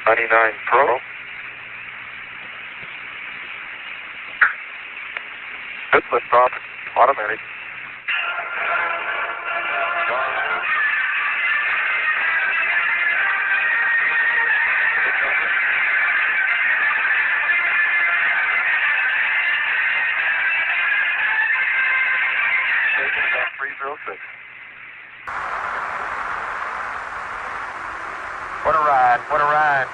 99 Pro. Good liftoff, automatic. Taking about 306. What a ride, what a ride.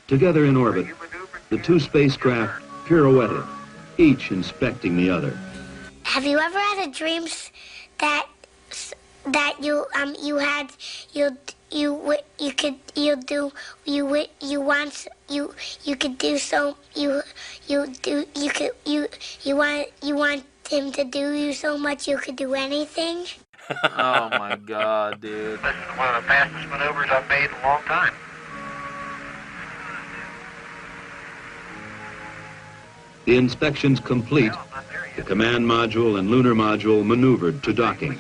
Together in orbit, the two spacecraft pirouetted, each inspecting the other. Have you ever had a dream that you want him to do you so much you could do anything? Oh my God, dude. This is one of the fastest maneuvers I've made in a long time. The inspections complete, the command module and lunar module maneuvered to docking.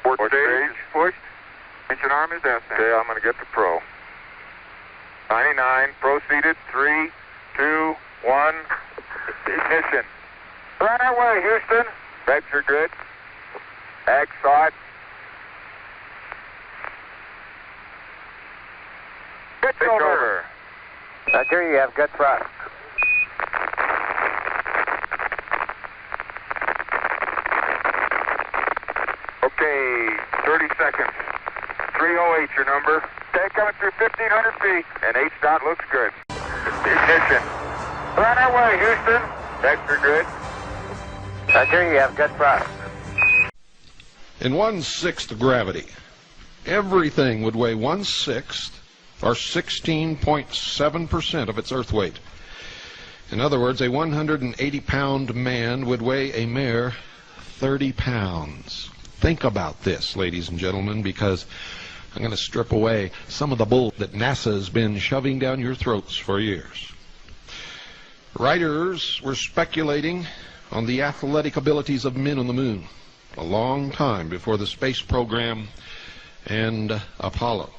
Port stage pushed. Engine arm is out. Okay, I'm going to get the Pro. 99, proceeded. 3, 2, 1. Ignition. Right away, Houston. Vector good. Ag side. Pitch over. Roger, you have good thrust. Okay, 30 seconds. 308 your number. Okay, coming through 1,500 feet. And H-dot looks good. Ignition. Right away, Houston. Vector good. Roger, you have good thrust. In 1/6 gravity, everything would weigh 1/6, or 16.7% of its Earth weight. In other words, a 180-pound man would weigh a mere 30 pounds. Think about this, ladies and gentlemen, because I'm going to strip away some of the bull that NASA's been shoving down your throats for years. Writers were speculating on the athletic abilities of men on the moon a long time before the space program and Apollo.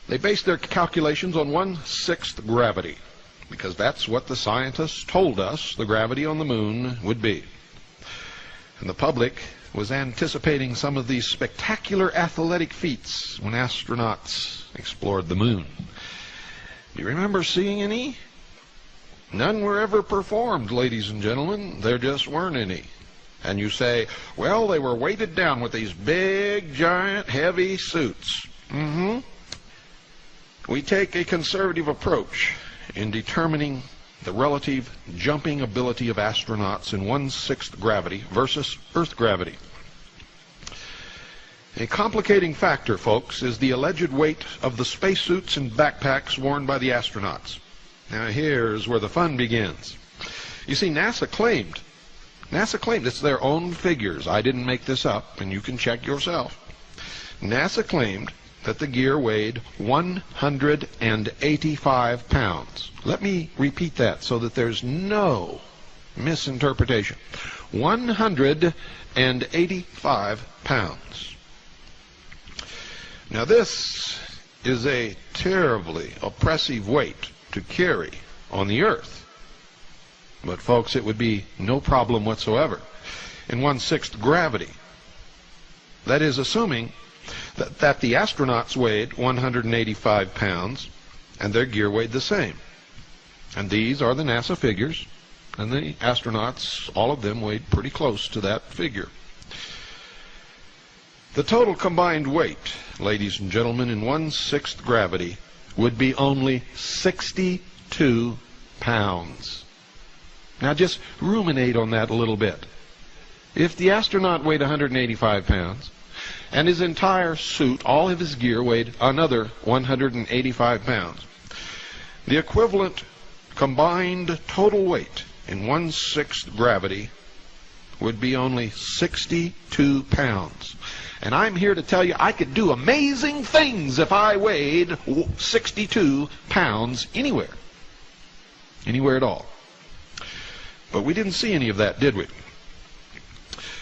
They based their calculations on 1/6 gravity, because that's what the scientists told us the gravity on the moon would be. And the public was anticipating some of these spectacular athletic feats when astronauts explored the moon. Do you remember seeing any? None were ever performed, ladies and gentlemen. There just weren't any. And you say, well, they were weighted down with these big, giant, heavy suits. We take a conservative approach in determining the relative jumping ability of astronauts in 1/6 gravity versus Earth gravity. A complicating factor, folks, is the alleged weight of the spacesuits and backpacks worn by the astronauts. Now here's where the fun begins. You see, NASA claimed, it's their own figures. I didn't make this up, and you can check yourself. NASA claimed that the gear weighed 185 pounds. Let me repeat that so that there's no misinterpretation. 185 pounds. Now this is a terribly oppressive weight to carry on the Earth. But folks, it would be no problem whatsoever in 1/6 gravity. That is, assuming that the astronauts weighed 185 pounds and their gear weighed the same. And these are the NASA figures, and the astronauts, all of them, weighed pretty close to that figure. The total combined weight, ladies and gentlemen, in 1/6 gravity would be only 62 pounds. Now just ruminate on that a little bit. If the astronaut weighed 185 pounds, and his entire suit, all of his gear, weighed another 185 pounds, the equivalent combined total weight in 1/6 gravity would be only 62 pounds. And I'm here to tell you I could do amazing things if I weighed 62 pounds anywhere. Anywhere at all. But we didn't see any of that, did we?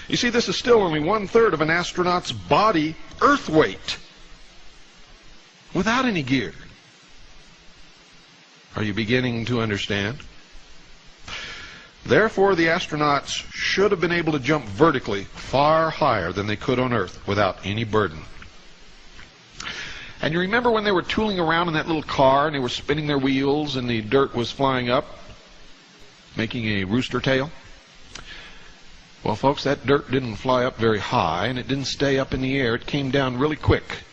You see, this is still only 1/3 of an astronaut's body Earth weight, without any gear. Are you beginning to understand? Therefore, the astronauts should have been able to jump vertically far higher than they could on Earth without any burden. And you remember when they were tooling around in that little car and they were spinning their wheels and the dirt was flying up, making a rooster tail? Well, folks, that dirt didn't fly up very high and it didn't stay up in the air. It came down really quick.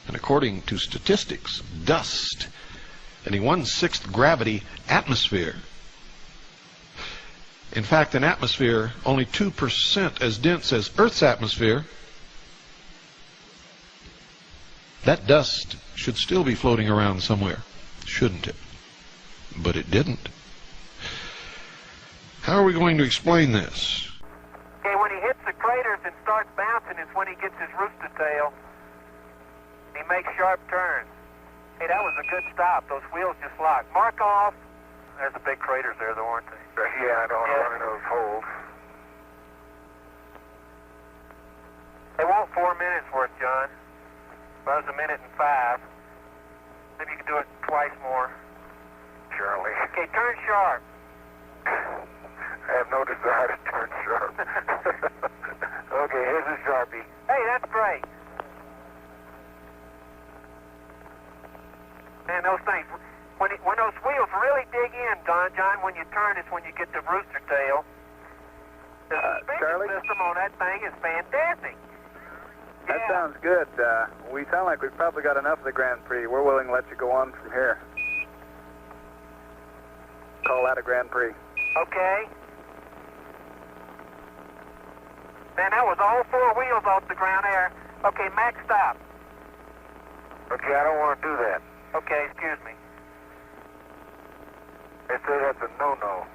And according to statistics, dust in a 1/6 gravity atmosphere. In fact, an atmosphere only 2% as dense as Earth's atmosphere, that dust should still be floating around somewhere, shouldn't it? But it didn't. How are we going to explain this? Okay, when he hits the craters and starts bouncing is when he gets his rooster tail. He makes sharp turns. Hey, that was a good stop. Those wheels just locked. Mark off. There's the big craters there, though, aren't they? Yeah, I don't run in those holes. They want 4 minutes worth, John. That was 1 minute and 5. Maybe you can do it twice more. Charlie. Okay, turn sharp. I have no desire to turn sharp. Okay, here's the Sharpie. Hey, that's great. Man, those things, when those wheels really dig in, John, when you turn is when you get the rooster tail. The suspension system on that thing is fantastic. That sounds good. We sound like we've probably got enough of the Grand Prix. We're willing to let you go on from here. Call that a Grand Prix. Okay. Man, that was all 4 wheels off the ground there. Okay, max stop. Okay, I don't want to do that. Okay, excuse me. They say that's a no-no.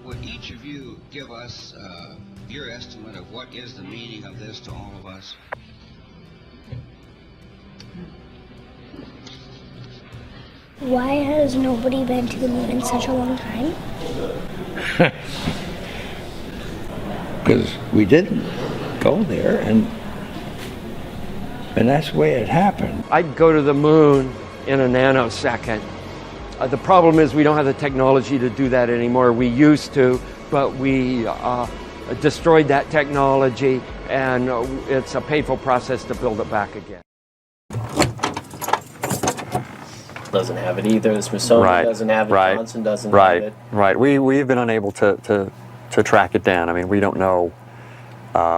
Would each of you give us your estimate of what is the meaning of this to all of us? Why has nobody been to the moon in such a long time? Because we didn't go there, and that's the way it happened. I'd go to the moon in a nanosecond. The problem is we don't have the technology to do that anymore. We used to, but we destroyed that technology, and it's a painful process to build it back again. Doesn't have it either. The Smithsonian doesn't have it. Johnson doesn't have it. Right. We've been unable to track it down. I mean, we don't know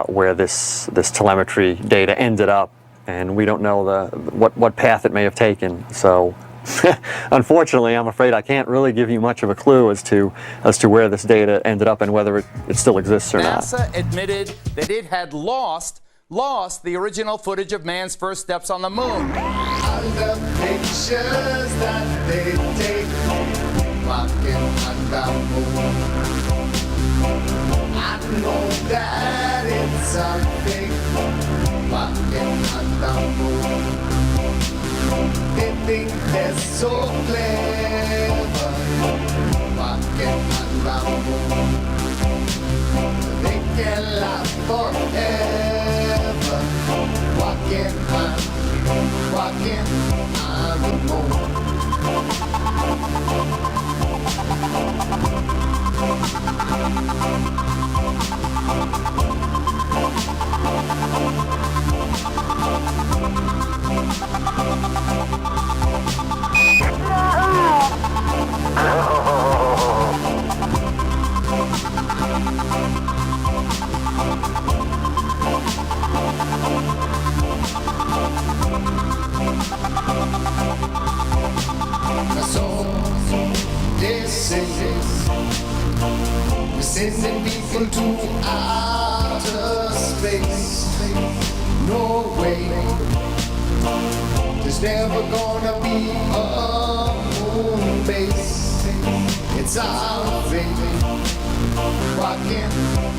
where this telemetry data ended up, and we don't know what path it may have taken. So, unfortunately, I'm afraid I can't really give you much of a clue as to where this data ended up and whether it still exists or not. NASA admitted that it had lost the original footage of man's first steps on the moon. The pictures that they take, walking on the moon. I know that it's a fake, walking on the moon. They think they're so clever, walking on the moon. They can last forever, walking on the moon. So they say we're sending people to There's never gonna be a moon base. It's our fate, rocking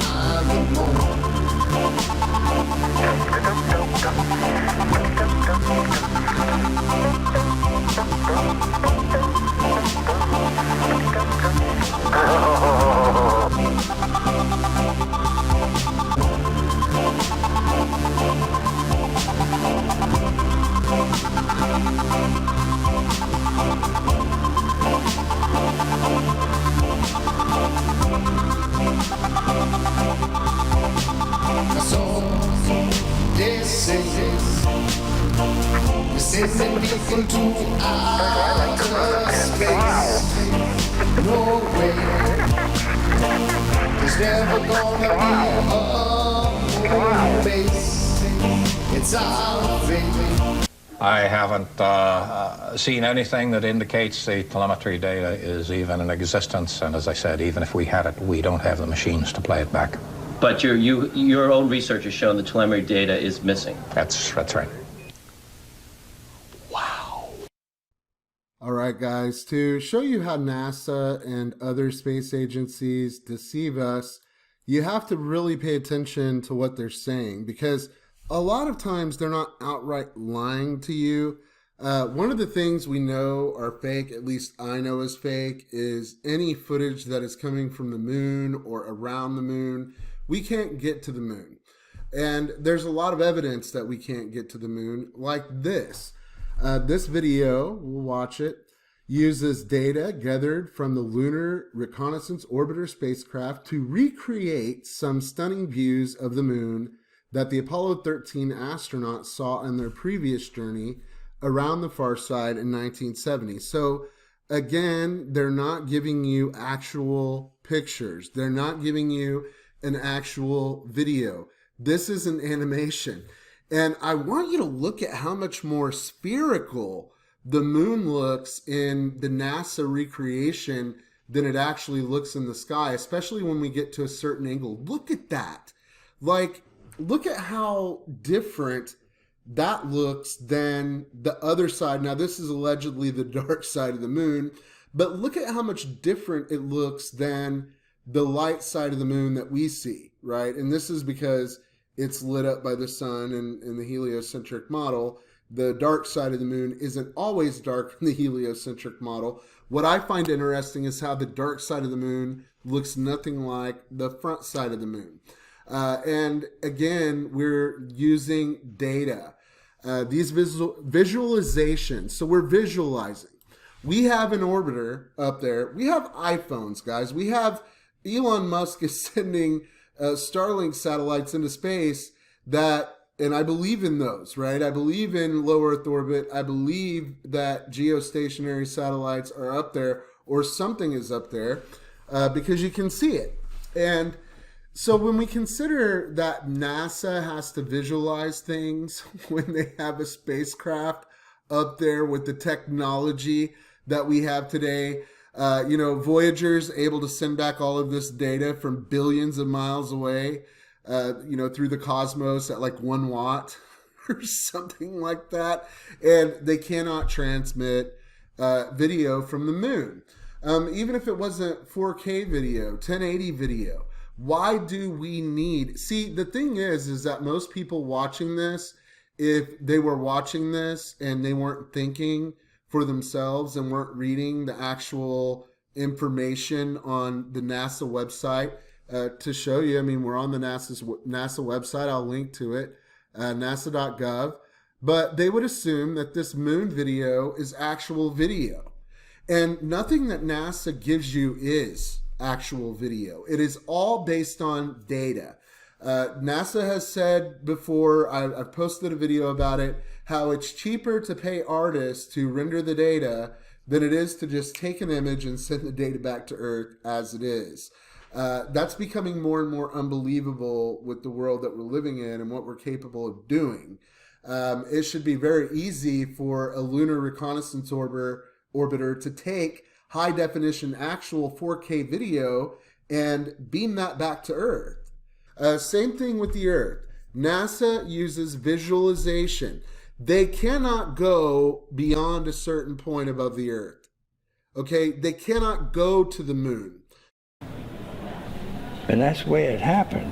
on the moon. So they say, sending people to outer space. No way, there's never gonna be a moon base. It's our fate. I haven't seen anything that indicates the telemetry data is even in existence, and as I said, even if we had it, we don't have the machines to play it back. But your own research has shown the telemetry data is missing. That's right. All right, guys, to show you how NASA and other space agencies deceive us, you have to really pay attention to what they're saying, because a lot of times they're not outright lying to you. One of the things we know are fake, at least I know is fake, is any footage that is coming from the moon or around the moon. We can't get to the moon. And there's a lot of evidence that we can't get to the moon, like this. This video, we'll watch it, uses data gathered from the Lunar Reconnaissance Orbiter spacecraft to recreate some stunning views of the moon that the Apollo 13 astronauts saw in their previous journey around the far side in 1970. So again, they're not giving you actual pictures. They're not giving you an actual video. This is an animation. And I want you to look at how much more spherical the moon looks in the NASA recreation than it actually looks in the sky, especially when we get to a certain angle. Look at that. Like, look at how different that looks than the other side. Now, this is allegedly the dark side of the moon, but look at how much different it looks than the light side of the moon that we see, right? And this is because it's lit up by the sun and in the heliocentric model. The dark side of the moon isn't always dark in the heliocentric model. What I find interesting is how the dark side of the moon looks nothing like the front side of the moon. And again, we're using data. These visualizations, so we're visualizing. We have an orbiter up there. We have iPhones, guys. We have Elon Musk is sending Starlink satellites into space that, and I believe in those, right? I believe in low Earth orbit. I believe that geostationary satellites are up there, or something is up there, because you can see it. And so when we consider that NASA has to visualize things when they have a spacecraft up there with the technology that we have today, Voyager's able to send back all of this data from billions of miles away, through the cosmos at like 1 watt or something like that. And they cannot transmit video from the moon. Even if it wasn't 4K video, 1080 video, why do we need... See, the thing is that most people watching this, if they were watching this and they weren't thinking for themselves and weren't reading the actual information on the NASA website to show you. I mean, we're on the NASA website. I'll link to it, nasa.gov. But they would assume that this moon video is actual video. And nothing that NASA gives you is actual video. It is all based on data. NASA has said before, I've posted a video about it, how it's cheaper to pay artists to render the data than it is to just take an image and send the data back to Earth as it is. That's becoming more and more unbelievable with the world that we're living in and what we're capable of doing. It should be very easy for a lunar reconnaissance orbiter to take high definition actual 4K video and beam that back to Earth. Same thing with the Earth. NASA uses visualization. They cannot go beyond a certain point above the Earth. Okay? They cannot go to the moon. And that's the way it happened.